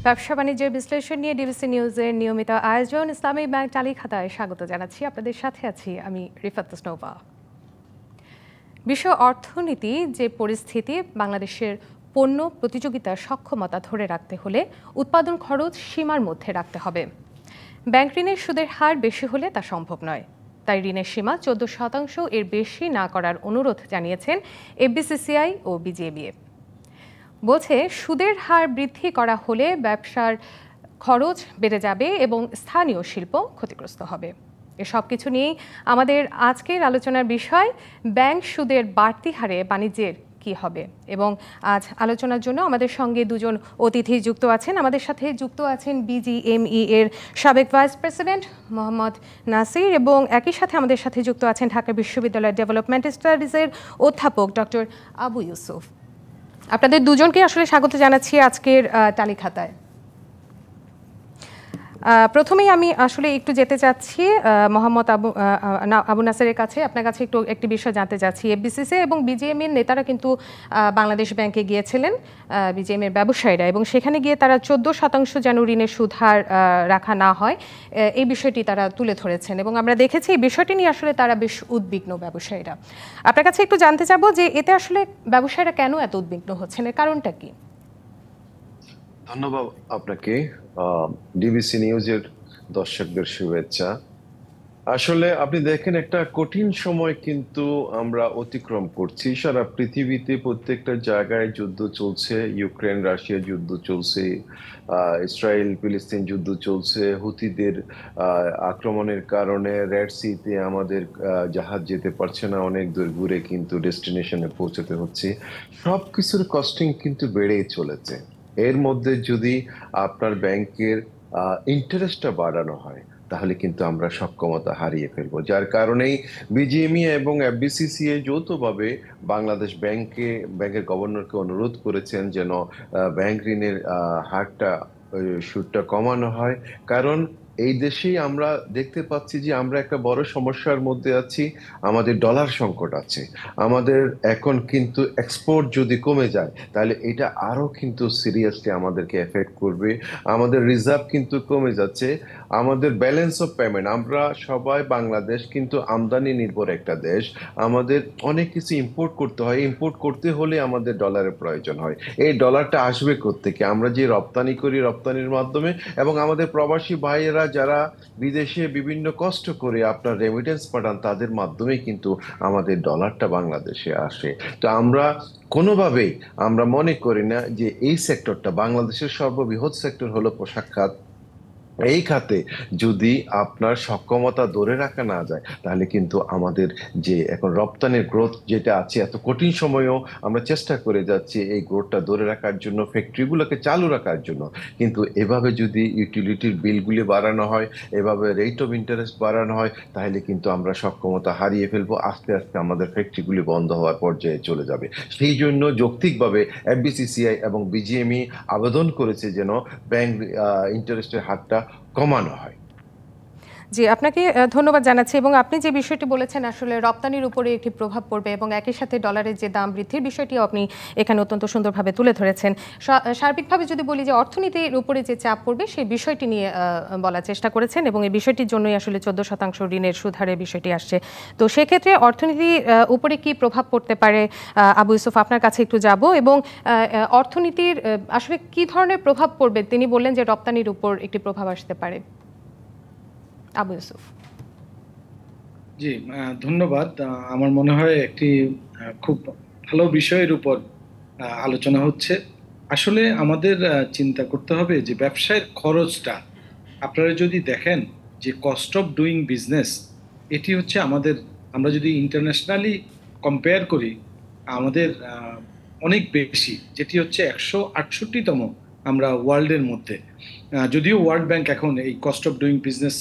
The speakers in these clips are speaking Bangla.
ব্যবসা বাণিজ্যের বিশ্লেষণ নিয়ে ডিবিসি নিউজের নিয়মিত আয়োজন ইসলামী ব্যাংক টালিখাতায় স্বাগত জানাচ্ছি। আপনাদের সাথে আছি আমি রিফাত নোভা। বিশ্ব অর্থনীতি যে পরিস্থিতি, বাংলাদেশের পণ্য প্রতিযোগিতার সক্ষমতা ধরে রাখতে হলে উৎপাদন খরচ সীমার মধ্যে রাখতে হবে। ব্যাংক ঋণের সুদের হার বেশি হলে তা সম্ভব নয়, তাই ঋণের সীমা 14% এর বেশি না করার অনুরোধ জানিয়েছেন এফবিসিসিআই ও বিজিএমইএ। বলছে সুদের হার বৃদ্ধি করা হলে ব্যবসার খরচ বেড়ে যাবে এবং স্থানীয় শিল্প ক্ষতিগ্রস্ত হবে। এসব কিছু নিয়েই আমাদের আজকের আলোচনার বিষয়, ব্যাংক সুদের বাড়তি হারে বাণিজ্যের কি হবে। এবং আজ আলোচনার জন্য আমাদের সঙ্গে দুজন অতিথি যুক্ত আছেন। আমাদের সাথে যুক্ত আছেন বিজিএমই এর সাবেক ভাইস প্রেসিডেন্ট মোহাম্মদ নাসির, এবং একই সাথে আমাদের সাথে যুক্ত আছেন ঢাকা বিশ্ববিদ্যালয়ের ডেভেলপমেন্ট স্টাডিজের অধ্যাপক ডক্টর আবু ইউসুফ। আপনাদের দুজনকে আসলে স্বাগত জানাচ্ছি আজকের টালিখাতায়। প্রথমেই আমি আসলে একটু যেতে চাচ্ছি মোহাম্মদ আবু নাসেরের কাছে। আপনার কাছে একটি বিষয় জানতে চাচ্ছি। এফবিসিসি এবং বিজিএমইর নেতারা কিন্তু বাংলাদেশ ব্যাংকে গিয়েছিলেন, বিজিএমইর ব্যবসায়ীরা, এবং সেখানে গিয়ে তারা 14% যেন ঋণের সুদ হার রাখা না হয় এই বিষয়টি তারা তুলে ধরেছেন, এবং আমরা দেখেছি এই বিষয়টি নিয়ে আসলে তারা বেশ উদ্বিগ্ন ব্যবসায়ীরা। আপনার কাছে একটু জানতে চাবো যে এতে আসলে ব্যবসায়ীরা কেন এত উদ্বিগ্ন হচ্ছেন, এর কারণটা কি? ধন্যবাদ আপনাকে। ডিবিসি নিউজের দর্শকদের শুভেচ্ছা। আসলে আপনি দেখেন, একটা কঠিন সময় কিন্তু আমরা অতিক্রম করছি। সারা পৃথিবীতে প্রত্যেকটা জায়গায় যুদ্ধ চলছে। ইউক্রেন রাশিয়া যুদ্ধ চলছে, ইসরায়েল ফিলিস্তিন যুদ্ধ চলছে, হুতিদের আক্রমণের কারণে রেড সিতে আমাদের জাহাজ যেতে পারছে না, অনেক দূর ঘুরে কিন্তু ডেস্টিনেশনে পৌঁছতে হচ্ছে। সবকিছুর কস্টিং কিন্তু বেড়েই চলেছে। এর মধ্যে যদি আপনার ব্যাংকের ইন্টারেস্টটা বাড়ানো হয়, তাহলে কিন্তু আমরা সক্ষমতা হারিয়ে ফেলবো। যার কারণেই বিজিএমইএ এবং এফবিসিসিআই যৌথভাবে বাংলাদেশ ব্যাংকের গভর্নরকে অনুরোধ করেছেন যেন ব্যাংক ঋণের হারটা, সুদটা কমানো হয়। কারণ এই দেশেই আমরা দেখতে পাচ্ছি যে আমরা একটা বড় সমস্যার মধ্যে আছি। আমাদের ডলার সংকট আছে। আমাদের এখন কিন্তু এক্সপোর্ট যদি কমে যায়, তাহলে এটা আরো কিন্তু সিরিয়াসলি আমাদেরকে এফেক্ট করবে। আমাদের রিজার্ভ কিন্তু কমে যাচ্ছে। আমাদের ব্যালেন্স অফ পেমেন্ট, আমরা সবাই, বাংলাদেশ কিন্তু আমদানি নির্ভর একটা দেশ। আমাদের অনেক কিছু ইম্পোর্ট করতে হয়। ইম্পোর্ট করতে হলে আমাদের ডলারের প্রয়োজন হয়। এই ডলারটা আসবে কোত্থেকে? আমরা যে রপ্তানি করি, রপ্তানির মাধ্যমে, এবং আমাদের প্রবাসী ভাইয়েরা যারা বিদেশে বিভিন্ন কষ্ট করে আপনার রেমিটেন্স পাঠান, তাদের মাধ্যমেই কিন্তু আমাদের ডলারটা বাংলাদেশে আসে। তো আমরা কোনোভাবেই আমরা মনে করি না যে এই সেক্টরটা, বাংলাদেশের সর্ববৃহৎ সেক্টর হলো পোশাক খাত, এই খাতে যদি আপনার সক্ষমতা ধরে রাখা না যায়, তাহলে কিন্তু আমাদের যে এখন রপ্তানির গ্রোথ যেটা আছে, এত কঠিন সময়েও আমরা চেষ্টা করে যাচ্ছি এই গ্রোথটা ধরে রাখার জন্য, ফ্যাক্টরিগুলোকে চালু রাখার জন্য। কিন্তু এভাবে যদি ইউটিলিটির বিলগুলি বাড়ানো হয়, এভাবে রেট অফ ইন্টারেস্ট বাড়ানো হয়, তাহলে কিন্তু আমরা সক্ষমতা হারিয়ে ফেলবো। আস্তে আস্তে আমাদের ফ্যাক্টরিগুলি বন্ধ হওয়ার পর্যায়ে চলে যাবে। সেই জন্য যৌক্তিকভাবে এফবিসিসিআই এবং বিজিএমই আবেদন করেছে যেন ব্যাংক ইন্টারেস্টের হারটা কমানো হয়। জি, আপনাকে ধন্যবাদ জানাচ্ছি। এবং আপনি যে বিষয়টি বলেছেন, আসলে রপ্তানির উপরে একটি প্রভাব পড়বে এবং একই সাথে ডলারের যে দাম বৃদ্ধির বিষয়টিও আপনি এখানে অত্যন্ত সুন্দরভাবে তুলে ধরেছেন। সার্বিকভাবে যদি বলি যে অর্থনীতির উপরে যে চাপ পড়বে সেই বিষয়টি নিয়ে বলার চেষ্টা করেছেন, এবং এই বিষয়টির জন্যই আসলে 14% ঋণের সুদ হারের বিষয়টি আসছে। তো সেক্ষেত্রে অর্থনীতির উপরে কি প্রভাব পড়তে পারে, আবু ইউসুফ আপনার কাছে একটু যাব। এবং অর্থনীতির আসলে কি ধরনের প্রভাব পড়বে? তিনি বললেন যে রপ্তানির উপর একটি প্রভাব আসতে পারে। আবু ইউসুফ। জি, ধন্যবাদ। আমার মনে হয় একটি খুব ভালো বিষয়ের উপর আলোচনা হচ্ছে। আসলে আমাদের চিন্তা করতে হবে যে ব্যবসায়ের খরচটা, আপনারা যদি দেখেন যে কস্ট অফ ডুইং বিজনেস, এটি হচ্ছে আমরা যদি ইন্টারন্যাশনালি কম্পেয়ার করি, আমাদের অনেক বেশি, যেটি হচ্ছে 168তম আমরা ওয়ার্ল্ডের মধ্যে। যদিও ওয়ার্ল্ড ব্যাংক এখন এই cost of doing business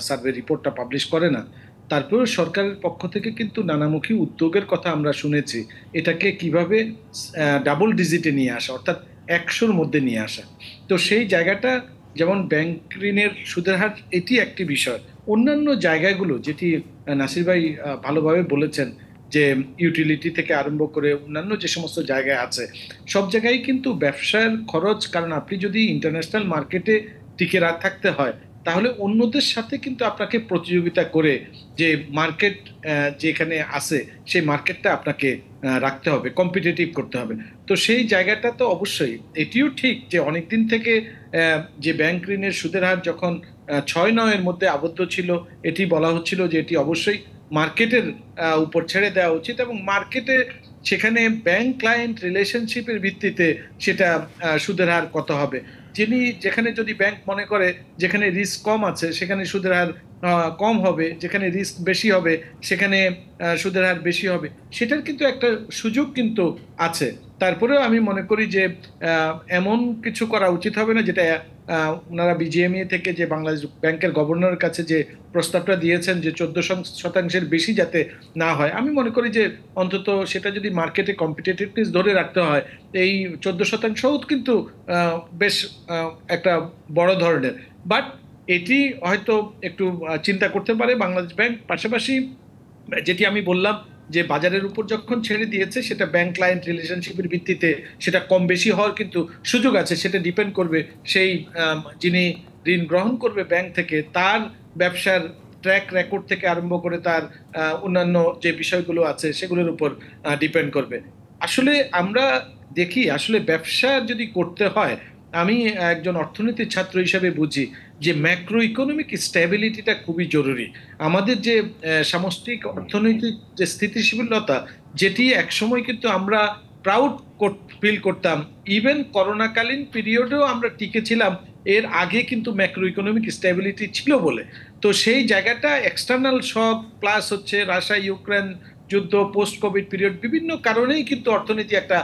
survey রিপোর্টটা পাবলিশ করে না, তারপরেও সরকারের পক্ষ থেকে কিন্তু নানামুখী উদ্যোগের কথা আমরা শুনেছি, এটাকে কিভাবে ডাবল ডিজিটে নিয়ে আসা, অর্থাৎ 100-র মধ্যে নিয়ে আসা। তো সেই জায়গাটা, যেমন ব্যাংক ঋণের সুদের হার, এটি একটি বিষয়। অন্যান্য জায়গাগুলো যেটি নাসির ভাই ভালোভাবে বলেছেন, যে ইউটিলিটি থেকে আরম্ভ করে অন্যান্য যে সমস্ত জায়গায় আছে, সব জায়গায় কিন্তু ব্যবসার খরচ, কারণ আপনি যদি ইন্টারন্যাশনাল মার্কেটে টিকে থাকতে হয় তাহলে অন্যদের সাথে কিন্তু আপনাকে প্রতিযোগিতা করে যে মার্কেট যেখানে আছে সেই মার্কেটটা আপনাকে রাখতে হবে, কম্পিটিটিভ করতে হবে। তো সেই জায়গাটা তো অবশ্যই এটিও ঠিক যে অনেকদিন থেকে যে ব্যাংক ঋণের সুদের হার যখন 6-9 এর মধ্যে আবদ্ধ ছিল, এটি বলা হচ্ছিল যে এটি অবশ্যই মার্কেটের উপর ছেড়ে দেওয়া উচিত এবং মার্কেটে সেখানে ব্যাংক ক্লায়েন্ট রিলেশনশিপের ভিত্তিতে সেটা সুদের হার কত হবে, যেখানে যদি ব্যাংক মনে করে যেখানে রিস্ক কম আছে সেখানে সুদের হার কম হবে, যেখানে রিস্ক বেশি হবে সেখানে সুদের হার বেশি হবে, সেটার কিন্তু একটা সুযোগ কিন্তু আছে। তারপরেও আমি মনে করি যে এমন কিছু করা উচিত হবে না যেটা ওনারা বিজিএমইএ থেকে যে বাংলাদেশ ব্যাংকের গভর্নরের কাছে যে প্রস্তাবটা দিয়েছেন যে 14% বেশি যাতে না হয়, আমি মনে করি যে অন্তত সেটা যদি মার্কেটে কম্পিটিটিভনেস ধরে রাখতে হয়, এই 14%ও কিন্তু বেশ একটা বড় ধরনের। বাট এটি হয়তো একটু চিন্তা করতে পারে বাংলাদেশ ব্যাংক। পাশাপাশি যেটি আমি বললাম যে বাজারের উপর যখন ছেড়ে দিয়েছে সেটা ব্যাংক ক্লায়েন্ট রিলেশনশিপের ভিত্তিতে সেটা কম বেশি হওয়ার কিন্তু সুযোগ আছে। সেটা ডিপেন্ড করবে সেই যিনি ঋণ গ্রহণ করবে ব্যাংক থেকে তার ব্যবসার ট্র্যাক রেকর্ড থেকে আরম্ভ করে তার অন্যান্য যে বিষয়গুলো আছে সেগুলোর উপর ডিপেন্ড করবে। আসলে আমরা দেখি আসলে ব্যবসা যদি করতে হয়, আমি একজন অর্থনীতির ছাত্র হিসেবে বুঝি যে ম্যাক্রো ইকোনমিক স্ট্যাবিলিটিটা খুবই জরুরি। আমাদের যে সামষ্টিক অর্থনৈতিক যে স্থিতিশীলতা, যেটি একসময় কিন্তু আমরা প্রাউড ফিল করতাম, ইভেন করোনাকালীন পিরিয়ডেও আমরা টিকেছিলাম, এর আগে কিন্তু ম্যাক্রো ইকোনমিক স্ট্যাবিলিটি ছিল বলে। তো সেই জায়গাটা এক্সটার্নাল শক প্লাস হচ্ছে রাশিয়া ইউক্রেন যুদ্ধ, পোস্ট কোভিড পিরিয়ড, বিভিন্ন কারণেই কিন্তু অর্থনীতি একটা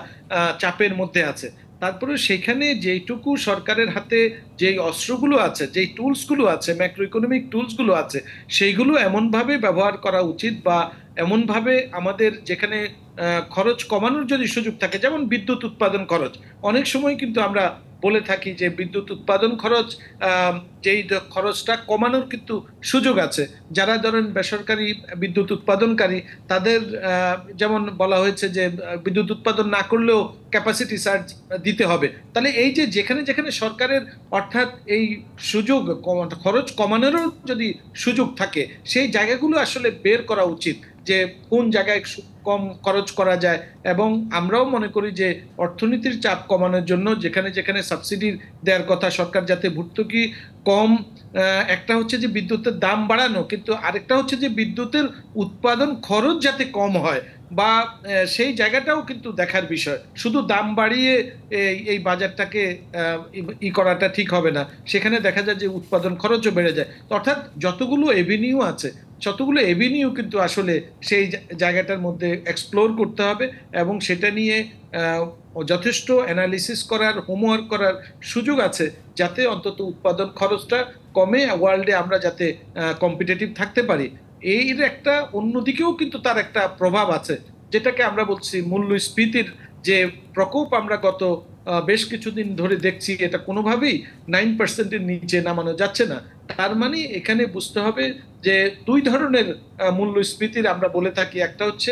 চাপের মধ্যে আছে। তারপরে সেখানে যেইটুকু সরকারের হাতে যেই অস্ত্রগুলো আছে, যেই টুলসগুলো আছে, ম্যাক্রো ইকোনমিক টুলসগুলো আছে, সেইগুলো এমনভাবে ব্যবহার করা উচিত বা এমনভাবে আমাদের যেখানে খরচ কমানোর যদি সুযোগ থাকে, যেমন বিদ্যুৎ উৎপাদন খরচ, অনেক সময় কিন্তু আমরা বলে থাকি যে বিদ্যুৎ উৎপাদন খরচ, যেই খরচটা কমানোর কিন্তু সুযোগ আছে। যারা ধরেন বেসরকারি বিদ্যুৎ উৎপাদনকারী তাদের যেমন বলা হয়েছে যে বিদ্যুৎ উৎপাদন না করলেও ক্যাপাসিটি চার্জ দিতে হবে। তাহলে এই যে যেখানে যেখানে সরকারের অর্থাৎ এই সুযোগ খরচ কমানোরও যদি সুযোগ থাকে, সেই জায়গাগুলো আসলে বের করা উচিত যে কোন জায়গায় কম খরচ করা যায়। এবং আমরাও মনে করি যে অর্থনীতির চাপ কমানোর জন্য যেখানে যেখানে সাবসিডি দেওয়ার কথা সরকার, যাতে ভর্তুকি কম, একটা হচ্ছে যে বিদ্যুতের দাম বাড়ানো, কিন্তু আরেকটা হচ্ছে যে বিদ্যুতের উৎপাদন খরচ যাতে কম হয় বা সেই জায়গাটাও কিন্তু দেখার বিষয়। শুধু দাম বাড়িয়ে এই বাজারটাকে করাটা ঠিক হবে না, সেখানে দেখা যায় যে উৎপাদন খরচও বেড়ে যায়। অর্থাৎ যতগুলো এভিনিউ আছে যতগুলো এভিনিউ কিন্তু আসলে সেই জায়গাটার মধ্যে এক্সপ্লোর করতে হবে এবং সেটা নিয়ে যথেষ্ট অ্যানালিসিস করার, হোমওয়ার্ক করার সুযোগ আছে, যাতে অন্তত উৎপাদন খরচটা কমে ওয়ার্ল্ডে আমরা যাতে কম্পিটিটিভ থাকতে পারি। এর একটা অন্যদিকেও কিন্তু তার একটা প্রভাব আছে, যেটাকে আমরা বলছি মূল্যস্ফীতির যে প্রকোপ আমরা গত বেশ কিছুদিন ধরে দেখছি, এটা কোনোভাবেই 9%-এর নিচে নামানো যাচ্ছে না। তার মানে এখানে বুঝতে হবে যে দুই ধরনের মূল্যস্ফীতির আমরা বলে থাকি, একটা হচ্ছে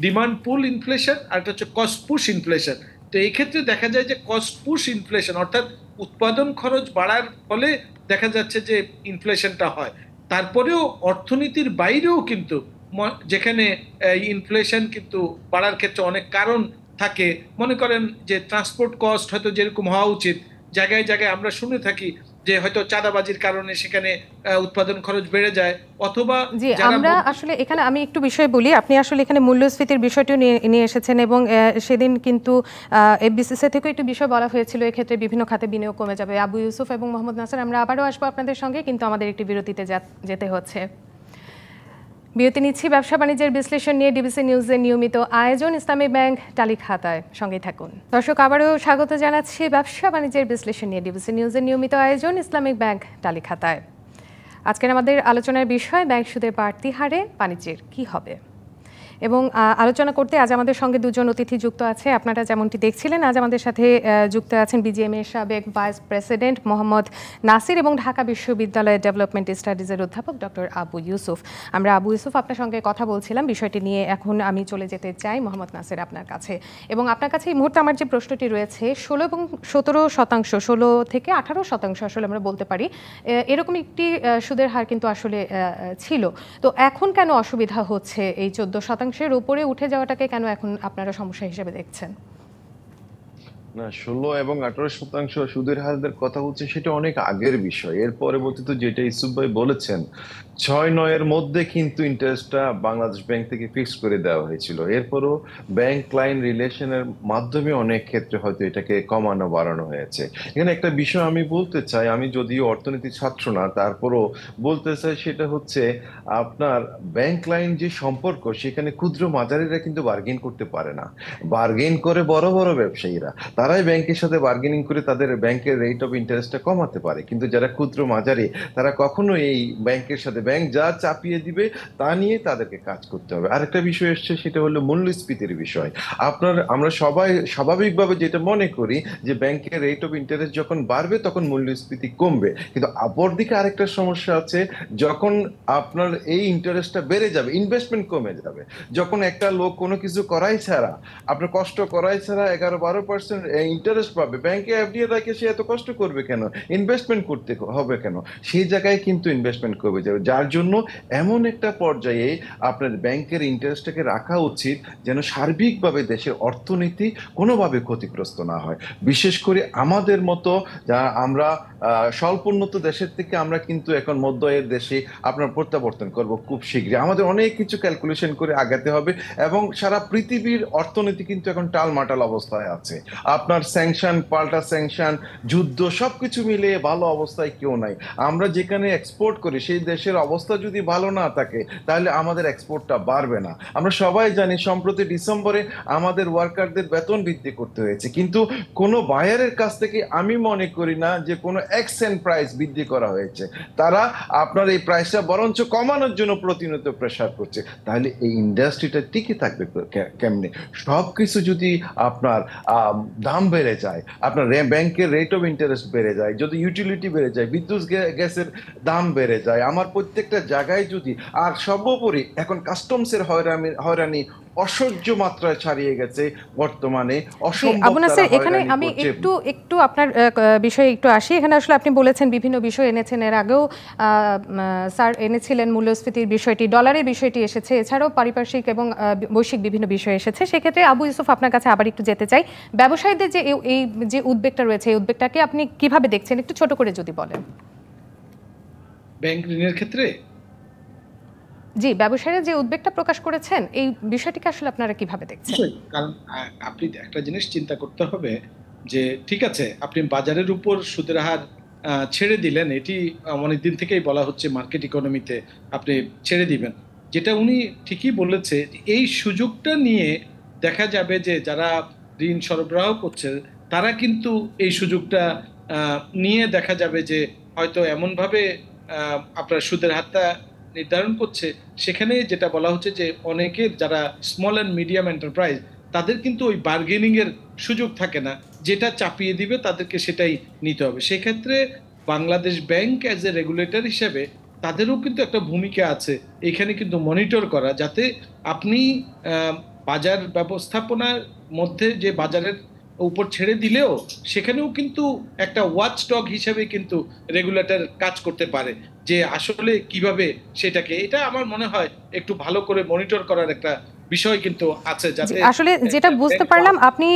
ডিমান্ড পুল ইনফ্লেশন আর একটা হচ্ছে কস্ট পুশ ইনফ্লেশন। তো এই ক্ষেত্রে দেখা যায় যে কস্ট পুশ ইনফ্লেশন অর্থাৎ উৎপাদন খরচ বাড়ার ফলে দেখা যাচ্ছে যে ইনফ্লেশনটা হয়। তারপরেও অর্থনীতির বাইরেও কিন্তু যেখানে ইনফ্লেশন কিন্তু বাড়ার ক্ষেত্রে অনেক কারণ থাকে, মনে করেন যে ট্রান্সপোর্ট কস্ট হয়তো যেরকম হওয়া উচিত, জায়গায় জায়গায় আমরা শুনে থাকি যে হয়তো চাঁদাবাজির কারণে সেখানে উৎপাদন খরচ বেড়ে যায়, অথবা জি আমরা আসলে এখানে আমি একটু বিষয় বলি। আপনি আসলে এখানে মূল্যস্ফীতির বিষয়টিও নিয়ে এসেছেন এবং সেদিন কিন্তু এফবিসিসি থেকে একটু বিষয় বলা হয়েছিল, এক্ষেত্রে বিভিন্ন খাতে বিনিয়োগ কমে যাবে। আবু ইউসুফ এবং মোহাম্মদ নাসির, আমরা আবারও আসবো আপনাদের সঙ্গে, কিন্তু আমাদের একটি বিরতিতে যেতে হচ্ছে। বিরতি নিচ্ছি। ব্যবসা বাণিজ্যের বিশ্লেষণ নিয়ে ডিবিসি নিউজের নিয়মিত আয়োজন ইসলামী ব্যাংক টালি খাতায়, সঙ্গে থাকুন। দর্শক, আবারও স্বাগত জানাচ্ছি ব্যবসা বাণিজ্যের বিশ্লেষণ নিয়ে ডিবিসি নিউজের নিয়মিত আয়োজন ইসলামিক ব্যাংক টালি খাতায়। আজকের আমাদের আলোচনার বিষয় ব্যাংক সুদের বাড়তি হারে বাণিজ্যের কি হবে। এবং আলোচনা করতে আজ আমাদের সঙ্গে দুজন অতিথি যুক্ত আছে। আপনারা যেমনটি দেখছিলেন, আজ আমাদের সাথে যুক্ত আছেন বিজিএমএ সাবেক ভাইস প্রেসিডেন্ট মোহাম্মদ নাসির এবং ঢাকা বিশ্ববিদ্যালয়ের ডেভেলপমেন্ট স্টাডিজের অধ্যাপক ডক্টর আবু ইউসুফ। আমরা আবু ইউসুফ আপনার সঙ্গে কথা বলছিলাম বিষয়টি নিয়ে। এখন আমি চলে যেতে চাই মোহাম্মদ নাসির আপনার কাছে, এবং আপনার কাছে এই মুহূর্তে আমার যে প্রশ্নটি রয়েছে 16 এবং 17%, 16 থেকে 18% আসলে আমরা বলতে পারি, এরকম একটি সুদের হার কিন্তু আসলে ছিল। তো এখন কেন অসুবিধা হচ্ছে এই 14%-এর উপরে উঠে যাওয়াটাকে কেন এখন আপনারা সমস্যা হিসেবে দেখছেন? না, 16 এবং 18% সুদের হারের কথা হচ্ছে, সেটা অনেক আগের বিষয়। এর পরবর্তীতে যেটা ইউসুফ ভাই বলেছেন, 6-9 মধ্যে কিন্তু ইন্টারেস্টটা বাংলাদেশ ব্যাংক থেকে ফিক্স করে দেওয়া হয়েছিল। এরপরও ব্যাংক ক্লায়েন্ট রিলেশনের মাধ্যমে অনেক ক্ষেত্রে হয়তো এটাকে কমানো বাড়ানো হয়েছে। এখানে একটা বিষয় আমি বলতে চাই, আমি যদিও অর্থনীতি ছাত্র না, তারপরও বলতে চাই, সেটা হচ্ছে আপনার ব্যাংক ক্লায়েন্ট যে সম্পর্ক, সেখানে ক্ষুদ্র মাঝারিরা কিন্তু বার্গেন করতে পারে না। বার্গেন করে বড় বড় ব্যবসায়ীরা, তারাই ব্যাংকের সাথে বার্গেনিং করে তাদের ব্যাংকের রেট অফ ইন্টারেস্টটা কমাতে পারে। কিন্তু যারা ক্ষুদ্র মাঝারি, তারা কখনো এই ব্যাংকের সাথে, ব্যাংক যা চাপিয়ে দিবে তা নিয়ে তাদেরকে কাজ করতে হবে। আরেকটা বিষয় এসছে, সেটা হলো মূল্যস্ফীতির বিষয়। আমরা সবাই স্বাভাবিকভাবে যেটা মনে করি যে ব্যাংকের রেট অফ ইন্টারেস্ট যখন বাড়বে তখন মূল্যস্ফীতি কমবে, কিন্তু অপরদিকে আরেকটা সমস্যা আছে, যখন আপনার এই ইন্টারেস্টটা বেড়ে যাবে, ইনভেস্টমেন্ট কমে যাবে। যখন একটা লোক কোনো কিছু করাই ছাড়া, আপনার কষ্ট করাই ছাড়া 11-12% ইন্টারেস্ট পাবে, ব্যাংকে এফডি রাখে, সে এত কষ্ট করবে কেন? ইনভেস্টমেন্ট করতে হবে কেন? সেই জায়গায় কিন্তু ইনভেস্টমেন্ট কমে যাবে। যার জন্য এমন একটা পর্যায়ে আপনার ব্যাংকের ইন্টারেস্টটাকে রাখা উচিত যেন সার্বিকভাবে দেশের অর্থনীতি কোনোভাবে ক্ষতিগ্রস্ত না হয়। বিশেষ করে আমাদের মতো যারা আমরা স্বল্পোন্নত দেশের থেকে, আমরা কিন্তু এখন মধ্য আয়ের দেশে আপনার প্রত্যাবর্তন করব খুব শীঘ্রই। আমাদের অনেক কিছু ক্যালকুলেশন করে আগাতে হবে, এবং সারা পৃথিবীর অর্থনীতি কিন্তু এখন টালমাটাল অবস্থায় আছে। আপনার স্যাংশন, পাল্টা স্যাংশন, যুদ্ধ, সবকিছু মিলিয়ে ভালো অবস্থায় কেউ নাই। আমরা যেখানে এক্সপোর্ট করি সেই দেশের অবস্থা যদি ভালো না থাকে, তাহলে আমাদের এক্সপোর্টটা বাড়বে না। আমরা সবাই জানি সম্প্রতি ডিসেম্বরে আমাদের ওয়ার্কারদের বেতন বৃদ্ধি করতে হয়েছে, কিন্তু কোনো বায়ারের কাছ থেকে আমি মনে করি না যে কোনো এক্সেন্ট প্রাইস বৃদ্ধি করা হয়েছে। তারা আপনার এই প্রাইসটা বরঞ্চ কমানোর জন্য প্রতিনিয়ত প্রেসার করছে। তাহলে এই ইন্ডাস্ট্রিটা টিকে থাকবে কেমনে? সবকিছু যদি আপনার দাম বেড়ে যায়, আপনার ব্যাংকের রেট অফ ইন্টারেস্ট বেড়ে যায়, যদি ইউটিলিটি বেড়ে যায়, বিদ্যুৎ গ্যাসের দাম বেড়ে যায়, আমার প্রত্যেকটা জায়গায় যদি, আর সর্বোপরি এখন কাস্টমসের হয়রানি অসহ্য মাত্রায় ছাড়িয়ে গেছে বর্তমানে। আবু নাসির, এখানে আমি একটু আপনার বিষয়ে একটু আসি। এখানে আসলে আপনি বলেছেন বিভিন্ন বিষয় এনেছেন, এর আগেও স্যার এনেছিলেন মূল্যস্ফীতির বিষয়টি, ডলারের বিষয়টি এসেছে, এছাড়াও পারিপার্শ্বিক এবং বৈশ্বিক বিভিন্ন বিষয় এসেছে। সেক্ষেত্রে আবু ইউসুফ, আপনার কাছে আবার একটু যেতে চাই, ব্যবসায়ীদের যে এই যে উদ্বেগটা রয়েছে, এই উদ্বেগটাকে আপনি কিভাবে দেখছেন, একটু ছোট করে যদি বলেন। ব্যাংক ঋণের ক্ষেত্রে জি, ব্যবসায়ীরা যে উদ্বেগটা প্রকাশ করেছেন, এই বিষয়টিকে আসলে আপনারা কিভাবে দেখছেন? কারণ আপনি একটা জিনিস চিন্তা করতে হবে যে ঠিক আছে, আপনি বাজারের উপর সুদের হার ছেড়ে দিলেন, এটি অনেকদিন থেকেই বলা হচ্ছে মার্কেট ইকোনমিতে আপনি ছেড়ে দিবেন, যেটা উনি ঠিকই বলেছে। এই সুযোগটা নিয়ে দেখা যাবে যে যারা ঋণ সরবরাহ করছে তারা কিন্তু এই সুযোগটা নিয়ে দেখা যাবে যে হয়তো এমনভাবে আপনার সুদের হারটা নির্ধারণ করছে, সেখানে যেটা বলা হচ্ছে যে অনেকের যারা স্মল অ্যান্ড মিডিয়াম এন্টারপ্রাইজ, তাদের কিন্তু ওই বার্গেনিং এর সুযোগ থাকে না, যেটা চাপিয়ে দিবে তাদেরকে সেটাই নিতে হবে। সেক্ষেত্রে Bangladesh bank as a regulator হিসেবে তাদেরও কিন্তু একটা ভূমিকা আছে এখানে, কিন্তু মনিটর করা, যাতে আপনি বাজার ব্যবস্থাপনার মধ্যে যে বাজারের উপর ছেড়ে দিলেও সেখানেও কিন্তু একটা ওয়াচডগ হিসেবে কিন্তু রেগুলেটর কাজ করতে পারে, যে আসলে কিভাবে সেটাকে, এটা আমার মনে হয় একটু ভালো করে মনিটর করার একটা বিষয় কিন্তু আছে, যাতে আসলে যেটা বুঝতে পারলাম আপনি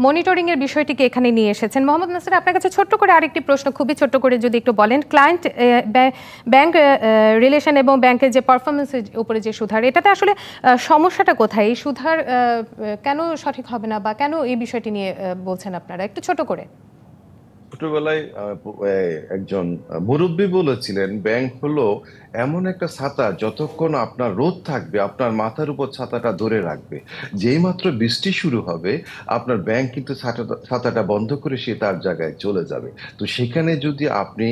মনিটরিং এর বিষয়টিকে এখানে নিয়ে এসেছেন। মোহাম্মদ নাসির, আপনার কাছে ছোট্ট করে আরেকটি প্রশ্ন, খুবই ছোট্ট করে যদি একটু বলেন, ক্লায়েন্ট ব্যাংক রিলেশন এবং ব্যাংকের যে পারফরমেন্সের উপরে যে সুধার, এটাতে আসলে সমস্যাটা কোথায়? এই সুধার কেন সঠিক হবে না, বা কেন এই বিষয়টি নিয়ে বলছেন আপনারা? একটু ছোট করে। ছোটবেলায় একজন মুরব্বী বলেছিলেন, ব্যাংক হলো এমন একটা ছাতা, যতক্ষণ আপনার রোদ থাকবে আপনার মাথার উপর ছাতাটা ধরে রাখবে। যেই মাত্র বৃষ্টি শুরু হবে আপনার ব্যাংক কিন্তু ছাতাটা বন্ধ করে সে তার জায়গায় চলে যাবে। তো সেখানে যদি আপনি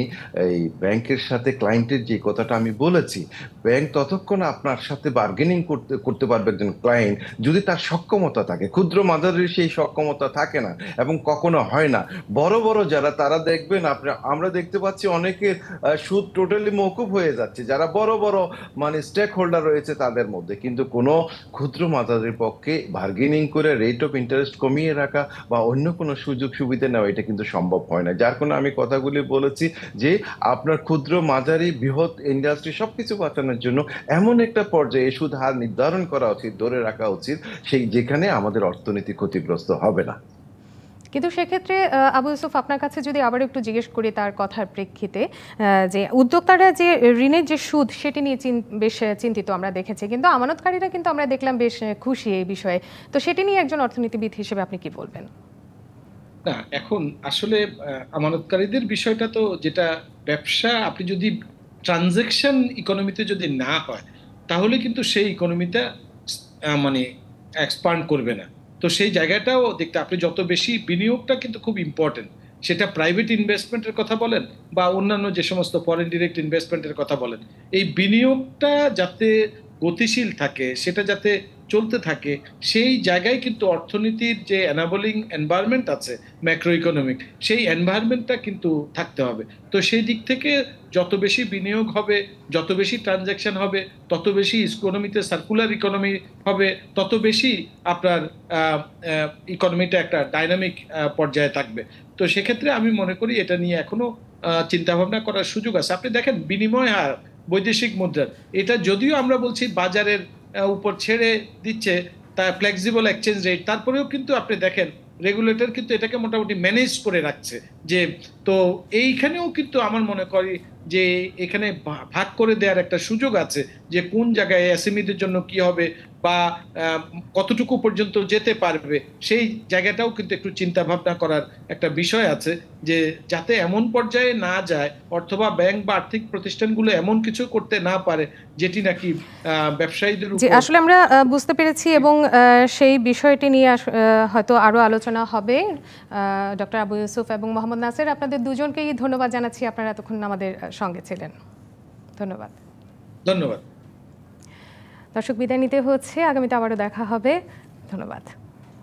এই ব্যাংকের সাথে ক্লায়েন্টের যে কথাটা আমি বলেছি, ব্যাংক ততক্ষণ আপনার সাথে বার্গেনিং করতে পারবে একজন ক্লায়েন্ট যদি তার সক্ষমতা থাকে। ক্ষুদ্র মাঝারির সেই সক্ষমতা থাকে না এবং কখনো হয় না। বড় বড় যারা, তারা দেখবেন আমরা দেখতে পাচ্ছি অনেকের সুদ টোটালি মওকুফ হয়ে যাচ্ছে, যারা বড় বড় মানে স্টেক হোল্ডার রয়েছে তাদের মধ্যে। কিন্তু কোনো ক্ষুদ্র মাঝারির পক্ষে বার্গেনিং করে রেট অফ ইন্টারেস্ট কমিয়ে রাখা বা অন্য কোনো সুযোগ সুবিধা নেওয়া এটা কিন্তু সম্ভব হয় না। যার কারণে আমি কথাগুলি বলেছি যে আপনার ক্ষুদ্র মাঝারি বৃহৎ ইন্ডাস্ট্রি সবকিছু বাঁচানোর জন্য এমন একটা পর্যায়ে সুদ হার নির্ধারণ করা উচিত, ধরে রাখা উচিত, সেই যেখানে আমাদের অর্থনীতি ক্ষতিগ্রস্ত হবে না। কিন্তু সেক্ষেত্রে আবু ইউসুফ, আপনার কাছে যদি আবার একটু জিজ্ঞেস করি তার কথার প্রেক্ষিতে, যে উদ্যোক্তারা যে ঋণের যে সুদ সেটি নিয়ে বেশ চিন্তিত আমরা দেখেছি, কিন্তু আমানতকারীরা কিন্তু আমরা দেখলাম বেশ খুশি এই বিষয়ে। তো সেটি নিয়ে একজন অর্থনীতিবিদ হিসেবে আপনি কি বলবেন? না, এখন আসলে আমানতকারীদের বিষয়টা তো, যেটা ব্যবসা, আপনি যদি ট্রানজেকশন ইকোনমিতে যদি না হয় তাহলে কিন্তু সেই ইকোনমিটা মানে এক্সপান্ড করবে না। তো সেই জায়গাটাও দেখতে, আপনি যত বেশি বিনিয়োগটা কিন্তু খুব ইম্পর্টেন্ট, সেটা প্রাইভেট ইনভেস্টমেন্টের কথা বলেন বা অন্যান্য যে সমস্ত ফরেন ডিরেক্ট ইনভেস্টমেন্টের কথা বলেন, এই বিনিয়োগটা যাতে গতিশীল থাকে, সেটা যাতে চলতে থাকে, সেই জায়গায় কিন্তু অর্থনীতির যে এনাবলিং এনভায়রনমেন্ট আছে ম্যাক্রো ইকোনমিক, সেই এনভায়রনমেন্টটা কিন্তু থাকতে হবে। তো সেই দিক থেকে যত বেশি বিনিয়োগ হবে, যত বেশি ট্রানজ্যাকশন হবে, তত বেশি ইকোনমিতে সার্কুলার ইকোনমি হবে, তত বেশি আপনার ইকোনমিটা একটা ডাইনামিক পর্যায়ে থাকবে। তো সেক্ষেত্রে আমি মনে করি এটা নিয়ে এখনো চিন্তা ভাবনা করার সুযোগ আছে। আপনি দেখেন বিনিময় হার, বৈদেশিক মুদ্রার, এটা যদিও আমরা বলছি বাজারের উপর ছেড়ে দিচ্ছে, তা ফ্লেক্সিবল এক্সচেঞ্জ রেট, তারপরেও কিন্তু আপনি দেখেন রেগুলেটর কিন্তু এটাকে মোটামুটি ম্যানেজ করে রাখছে। যে তো এইখানেও কিন্তু আমার মনে করি যে এখানে ভাগ করে দেওয়ার একটা সুযোগ আছে, যে কোন জায়গায় এসএমইদের জন্য কি হবে বা কতটুকু পর্যন্ত যেতে পারবে, সেই জায়গাটাও কিন্তু একটু চিন্তা ভাবনা করার একটা বিষয় আছে, যে যাতে এমন পর্যায়ে না যায় অথবা ব্যাংক বা আর্থিক প্রতিষ্ঠানগুলো এমন কিছু করতে না পারে যেটি নাকি ব্যবসায়ীদের উপর। আসলে আমরা বুঝতে পেরেছি এবং সেই বিষয়টি নিয়ে হয়তো আরো আলোচনা হবে। ডক্টর আবু ইউসুফ এবং মোহাম্মদ নাসের, আপনাদের দুজনকেই ধন্যবাদ জানাচ্ছি, আপনারা এতক্ষণ আমাদের সঙ্গে ছিলেন। ধন্যবাদ। ধন্যবাদ। দর্শক, বিদায় নিতে হচ্ছে, আগামীতে আবারও দেখা হবে। ধন্যবাদ।